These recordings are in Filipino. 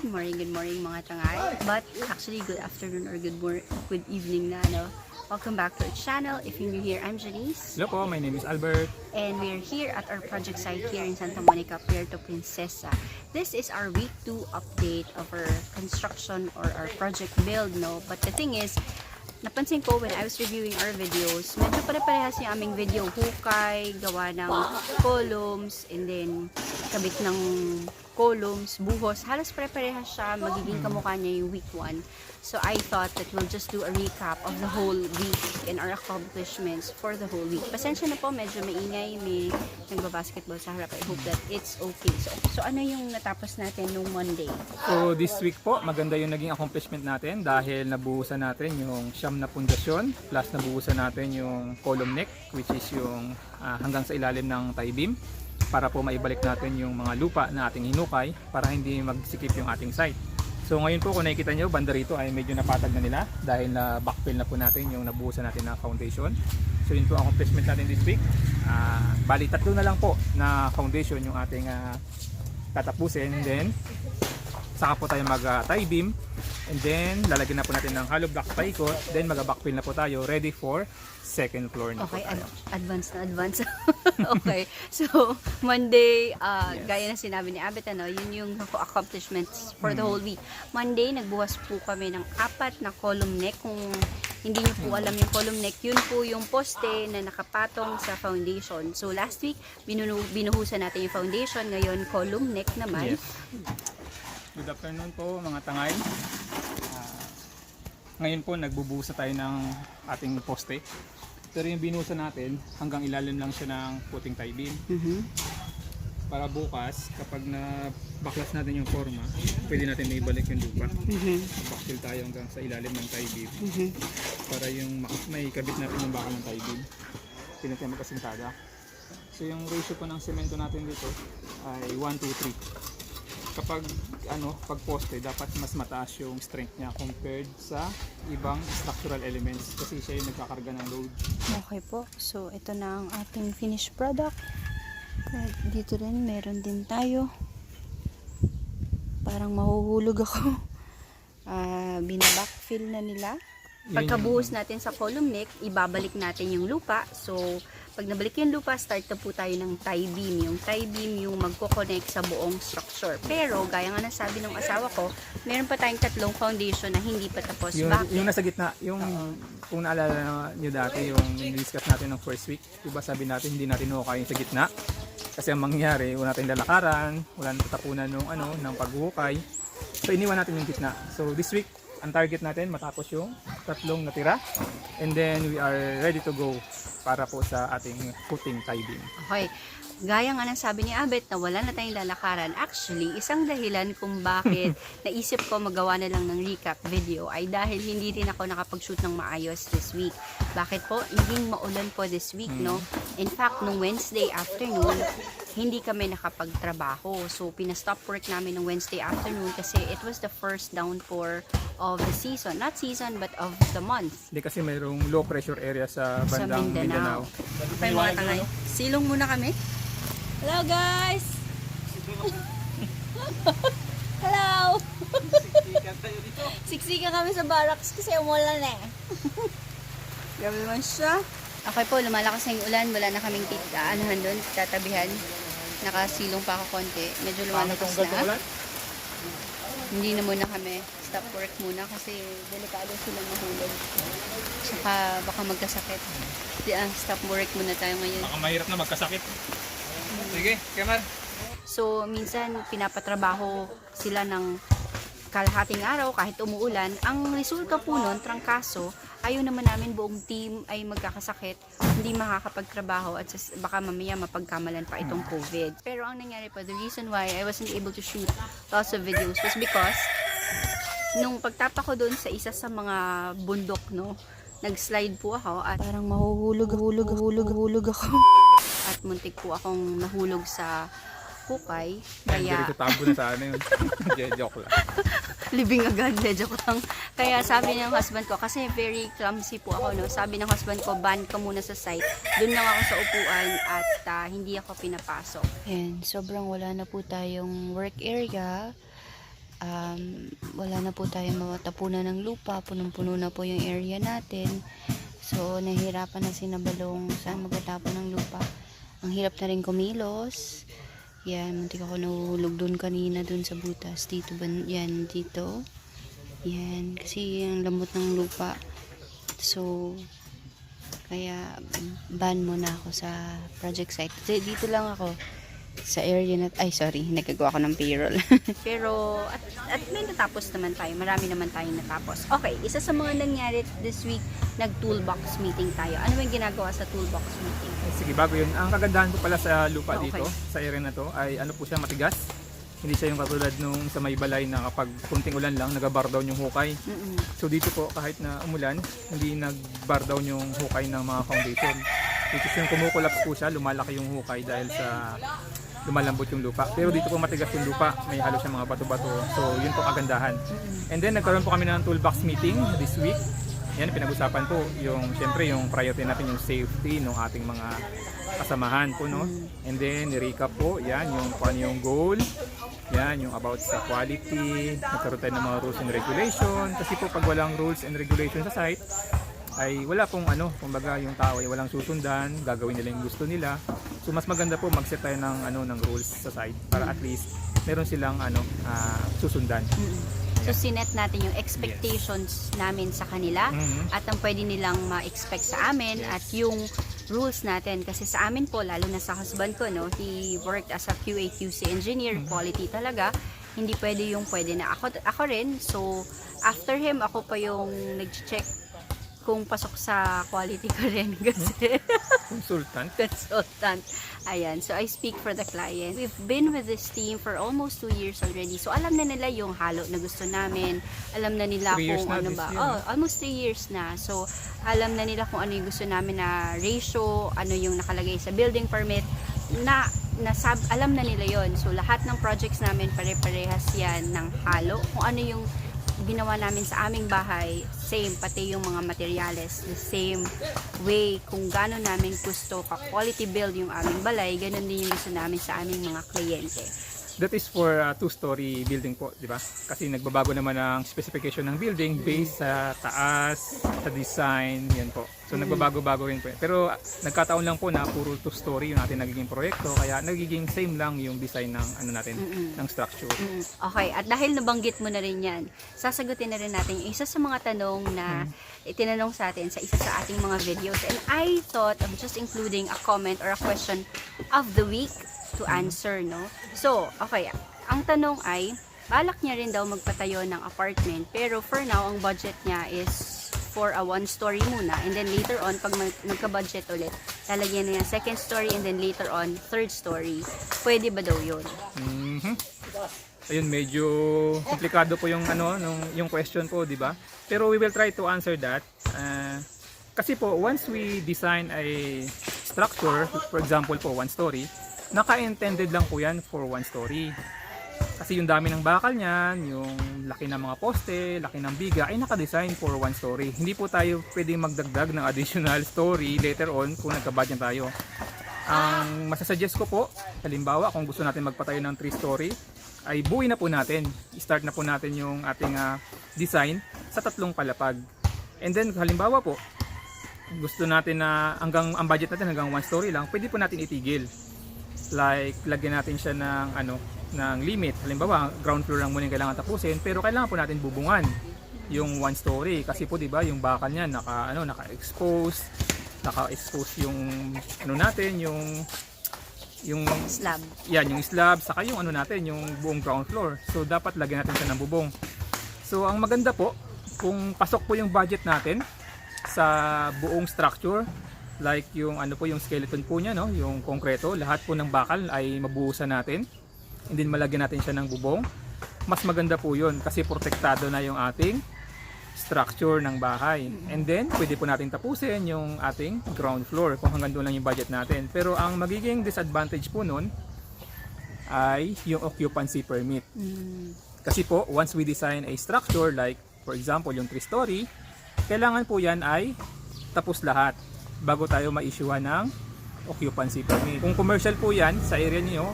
good morning mga tangay. But actually, good afternoon or good evening na, no? Welcome back to our channel. If you're new here, I'm Janice. Hello po, my name is Albert. And we're here at our project site here in Santa Monica, Puerto Princesa. This is our week 2 update of our construction or our project build, no? But the thing is, napansin ko when I was reviewing our videos, medyo pare-parehas yung aming video. Hukay, gawa ng columns, and then kabit ng columns, buhos. Halos pare-parehas siya. Magiging kamukha niya yung week 1. So I thought that we'll just do a recap of the whole week and our accomplishments for the whole week. Pasensya na po, medyo maingay. May nagbabasketball sa harap. I hope that it's okay. So ano yung natapos natin nung Monday? So this week po, maganda yung naging accomplishment natin dahil nabuhusan natin yung siyam na pundasyon plus nabuhusan natin yung column neck, which is yung hanggang sa ilalim ng tie beam para po maibalik natin yung mga lupa na ating hinukay para hindi magsikip yung ating site. So ngayon po kung nakikita nyo, banda rito ay medyo napatag na nila dahil na backfill na po natin yung nabuhusan natin na foundation. So yun po ang accomplishment natin this week. Bali tatlo na lang po na foundation yung ating tatapusin, and then saka po tayo mag tie beam, and then lalagyan na po natin ng hollow block paikot, then mag backfill na po tayo ready for second floor na okay, po tayo. Advance. Okay, so Monday, gaya na sinabi ni Abet, yun yung accomplishments for the whole week. Monday, nagbukas po kami ng 4 na column neck. Kung hindi nyo po alam yung column neck, yun po yung poste na nakapatong sa foundation. So last week, binuhusan natin yung foundation. Ngayon, column neck naman. Yes. Good afternoon po mga tangay. Ngayon po nagbubusa tayo ng ating poste. Pero yung binusa natin, hanggang ilalim lang siya ng puting tie beam. Para bukas, kapag na-backlas natin yung forma, pwede natin na ibalik yung lupa. Backfill tayo hanggang sa ilalim ng tie beam. Para yung may kabit natin yung bakal ng tie beam. Pinatay magkasintada. So yung ratio po ng semento natin dito ay 1:3. Kapag pag poste, dapat mas mataas yung strength niya compared sa ibang structural elements kasi siya yung nagkakarga ng load. Okay po, so ito na ang ating finished product. Dito rin meron din tayo, parang mahuhulog ako. Binabackfill na nila. Pagkabuhos natin sa column neck, ibabalik natin yung lupa. So pag nabalik yung lupa, start na po tayo ng tie beam. Yung tie beam yung magko-connect sa buong structure. Pero, gaya nga nasabi ng asawa ko, meron pa tayong 3 foundation na hindi pa tapos. Yung nasa gitna, yung kung naalala nyo dati, yung discuss natin ng first week, diba sabi natin hindi natin hukay yung sa gitna. Kasi ang mangyari, wala natin lalakaran, wala natin tatapunan ng paghuhukay. So, iniwan natin yung gitna. So, this week, ang target natin matapos yung 3 natira. And then, we are ready to go para po sa ating footing tie beam. Okay. Gaya nga ng sabi ni Abet na wala na tayong lalakaran. Actually, isang dahilan kung bakit naisip ko magawa na lang ng recap video ay dahil hindi rin ako nakapag-shoot ng maayos this week. Bakit po? Naging maulan po this week, no? In fact, nung Wednesday afternoon, hindi kami nakapagtrabaho. So, pinastop work namin ng Wednesday afternoon kasi it was the first downpour of the season. Not season, but of the month. Hindi kasi mayroong low pressure area sa bandang Mindanao. Okay, mga tangay. Silong muna kami. Hello, guys! Hello! Siksikan kami sa barracks kasi umulan eh. Grabe naman siya. Okay po, lumalakas na yung ulan. Wala na kaming anuhan doon, tatabihan. Nakasilong pa ako konti. Medyo lumalakas na. Hindi na muna kami. Stop work muna kasi delikado sila mahulog. Saka baka magkasakit. Stop work muna tayo ngayon. Baka mahirap na magkasakit. Sige, Kemar. So, minsan pinapatrabaho sila ng kalahating araw kahit umuulan. Ang resulta po nun, trangkaso, ayaw naman namin buong team ay magkakasakit, hindi makakapagtrabaho at baka mamaya mapagkamalan pa itong COVID. Pero ang nangyari po, the reason why I wasn't able to shoot lots of videos was because nung pagtapa ko doon sa isa sa mga bundok, no, nag-slide po ako at parang mahuhulog ako. At muntik po akong nahulog sa hukay. Kaya Dito tabo na sa ano yun. Joke lang. libing agad, joke lang. Kaya sabi ng husband ko, kasi very clumsy po ako, no? Sabi ng husband ko, ban ka muna sa site. Doon lang ako sa upuan at hindi ako pinapasok. And sobrang wala na po tayong work area. wala na po tayo matapunan ng lupa, punong-puno na po yung area natin. So nahihirapan na si Nabalong saan magtatapon ng lupa. Ang hirap na rin kumilos. Yan, muntik ako nahulog dun kanina dun sa butas. Dito ba? Yan, dito. Yan, kasi ang lambot ng lupa. So kaya ban muna ako sa project site. Dito lang ako sa area na, ay sorry, nagagawa ko ng payroll. Pero at may natapos naman tayo, marami naman tayong natapos. Okay, isa sa mga nangyari this week, nag-toolbox meeting tayo. Ano yung ginagawa sa toolbox meeting? Sige, bago yun, ang kagandahan po pala sa lupa Okay. dito, sa area na to, ay ano po siya, matigas. Hindi siya yung katulad nung sa may balay na kapag kunting ulan lang, nag-bar down yung hukay. So dito po, kahit na umulan, hindi nag-bar down yung hukay ng mga foundation. Which is yung kumukulapse po siya, lumalaki yung hukay dahil sa lumalambot yung lupa. Pero dito po matigas yung lupa, may halo siyang mga bato-bato. So yun po kagandahan. And then nagkaroon po kami ng toolbox meeting this week. Yan, pinag-usapan po yung, syempre yung priority natin yung safety ng ating mga kasamahan po, no? And then ni-recap po, yan, yung kung ano yung goal, yan, yung about sa quality, nagkaroon tayo ng mga rules and regulation. Kasi po pag walang rules and regulation sa site, ay wala pong ano, kumbaga yung tao ay walang susundan, gagawin nila yung gusto nila. So mas maganda po mag-set tayo ng ano ng rules sa site para at least meron silang ano susundan. So sinet natin yung expectations namin sa kanila at ang pwede nilang ma-expect sa amin at yung rules natin kasi sa amin po lalo na sa husband ko no, he worked as a QA/QC engineer, quality talaga. Hindi pwede yung pwede na ako rin. So after him ako pa yung nag-check kung pasok sa quality ko rin kasi Consultant. Ayan, so I speak for the client. We've been with this team for almost 2 years already. So alam na nila yung halo na gusto namin. Alam na nila 3 years kung na ano this ba. year, Oh, almost 3 years na. So alam na nila kung ano yung gusto namin na ratio, ano yung nakalagay sa building permit alam na nila yon. So lahat ng projects namin pare-parehas yan ng halo. Kung ano yung ginawa namin sa aming bahay, same, pati yung mga materyales, the same way, kung gano'n namin gusto ka-quality build yung aming balay, ganun din yung gusto namin sa aming mga kliyente. That is for a 2-story building po, di ba? Kasi nagbabago naman ang specification ng building based sa taas, sa design, yan po. So nagbabago-bago rin po. Pero nagkataon lang po na puro 2-story yung ating nagiging proyekto, kaya nagiging same lang yung design ng ano natin, ng structure. Okay, at dahil nabanggit mo na rin yan, sasagutin na rin natin yung isa sa mga tanong na itinanong sa atin sa isa sa ating mga videos. And I thought of just including a comment or a question of the week to answer, no? So, okay, ang tanong ay, balak niya rin daw magpatayo ng apartment, pero for now, ang budget niya is for a 1-story muna, and then later on, pag nagka-budget ulit, lalagyan na yung 2nd story, and then later on, 3rd story. Pwede ba daw yun? Ayun, medyo komplikado po yung ano, yung question po, di ba? Pero we will try to answer that. Kasi po, once we design a structure, for example po, 1 story, naka-intended lang po yan for 1 story. Kasi yung dami ng bakal niyan, yung laki ng mga poste, laki ng biga, ay naka-design for 1 story. Hindi po tayo pwedeng magdagdag ng additional story later on kung nagka-budget tayo. Ang masasuggest ko po, halimbawa kung gusto natin magpatayo ng 3 story, ay buuin na po natin. Start na po natin yung ating design sa 3 palapag. And then halimbawa po, gusto natin na ang budget natin hanggang 1 story lang, pwede po natin itigil. Like lagyan natin siya ng ng limit. Halimbawa, ground floor lang muna yung kailangan tapusin, pero kailangan po natin bubungan yung 1 story kasi po 'di ba, yung bakal niya naka-expose yung natin, yung Slab. Yan, yung slab, saka yung natin, yung buong ground floor. So dapat lagyan natin siya ng bubong. So ang maganda po, kung pasok po yung budget natin sa buong structure, like yung yung skeleton po niya, no, yung konkreto, lahat po ng bakal ay mabuhusan natin. And then malagyan natin siya ng bubong. Mas maganda po 'yun kasi protektado na yung ating structure ng bahay. And then pwede po natin tapusin yung ating ground floor kung hanggang doon lang yung budget natin. Pero ang magiging disadvantage po nun ay yung occupancy permit. Kasi po, once we design a structure like for example yung 3-story, kailangan po yan ay tapos lahat bago tayo ma-issuehan ng occupancy permit. Kung commercial po yan sa area niyo,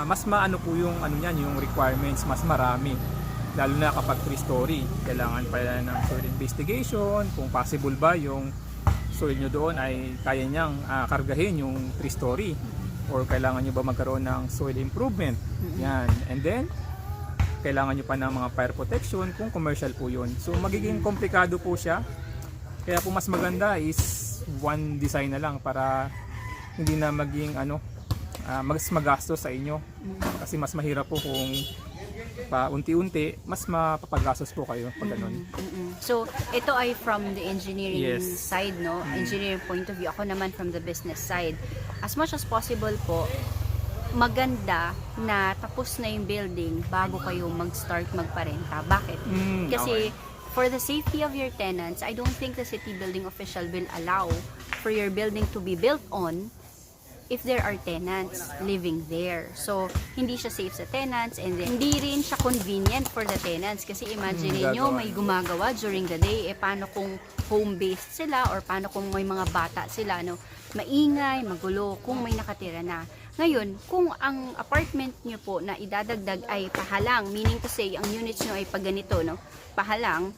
mas maano po yung yung requirements, mas marami. Lalo na kapag 3-story, kailangan pa yan ng soil investigation, kung possible ba yung soil nyo doon ay kaya niyang kargahin yung 3-story, or kailangan nyo ba magkaroon ng soil improvement. Yan. And then, kailangan nyo pa ng mga fire protection kung commercial po yun. So magiging komplikado po siya. Kaya po mas maganda is one design na lang para hindi na maging mas magastos sa inyo. Kasi mas mahirap po kung pa unti-unti, mas mapapagastos po kayo pag ganun. So, ito ay from the engineering Yes. side, no? Engineering point of view. Ako naman from the business side. As much as possible po, maganda na tapos na yung building bago kayo mag-start magparenta. Bakit? Kasi for the safety of your tenants, I don't think the city building official will allow for your building to be built on if there are tenants living there. So, hindi siya safe sa tenants, and then, hindi rin siya convenient for the tenants. Kasi imagine niyo may gumagawa during the day, paano kung home-based sila, or paano kung may mga bata sila, no? Maingay, magulo, kung may nakatira na. Ngayon, kung ang apartment nyo po na idadagdag ay pahalang, meaning to say, ang units nyo ay pag ganito, no? Pahalang,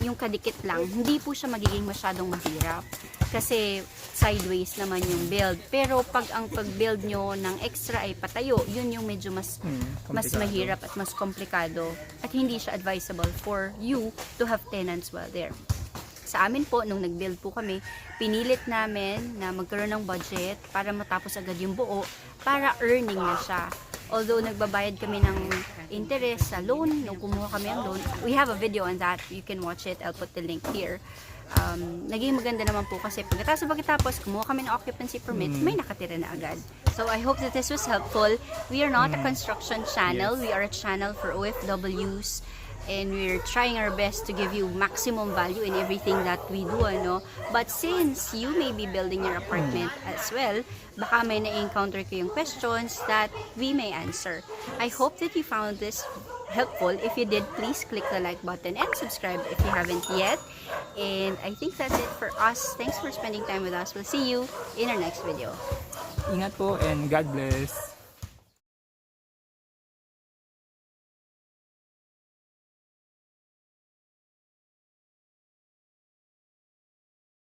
yung kadikit lang, hindi po siya magiging masyadong mahirap. Kasi sideways naman yung build. Pero pag ang pag-build nyo ng extra ay patayo, yun yung medyo mas mahirap at mas komplikado. At hindi siya advisable for you to have tenants while there. Sa amin po, nung nag-build po kami, pinilit namin na magkaroon ng budget para matapos agad yung buo, para earning na siya. Although nagbabayad kami ng interest sa loan, nung kumuha kami ang loan, we have a video on that. You can watch it. I'll put the link here. Naging maganda naman po kasi pagkatapos kumuha kami ng occupancy permit, may nakatira na agad. So I hope that this was helpful. We are not a construction channel. We are a channel for OFWs. And we're trying our best to give you maximum value in everything that we do, But since you may be building your apartment as well, baka may na-encounter kayong questions that we may answer. I hope that you found this helpful. If you did, please click the like button and subscribe if you haven't yet. And I think that's it for us. Thanks for spending time with us. We'll see you in our next video. Ingat po and God bless.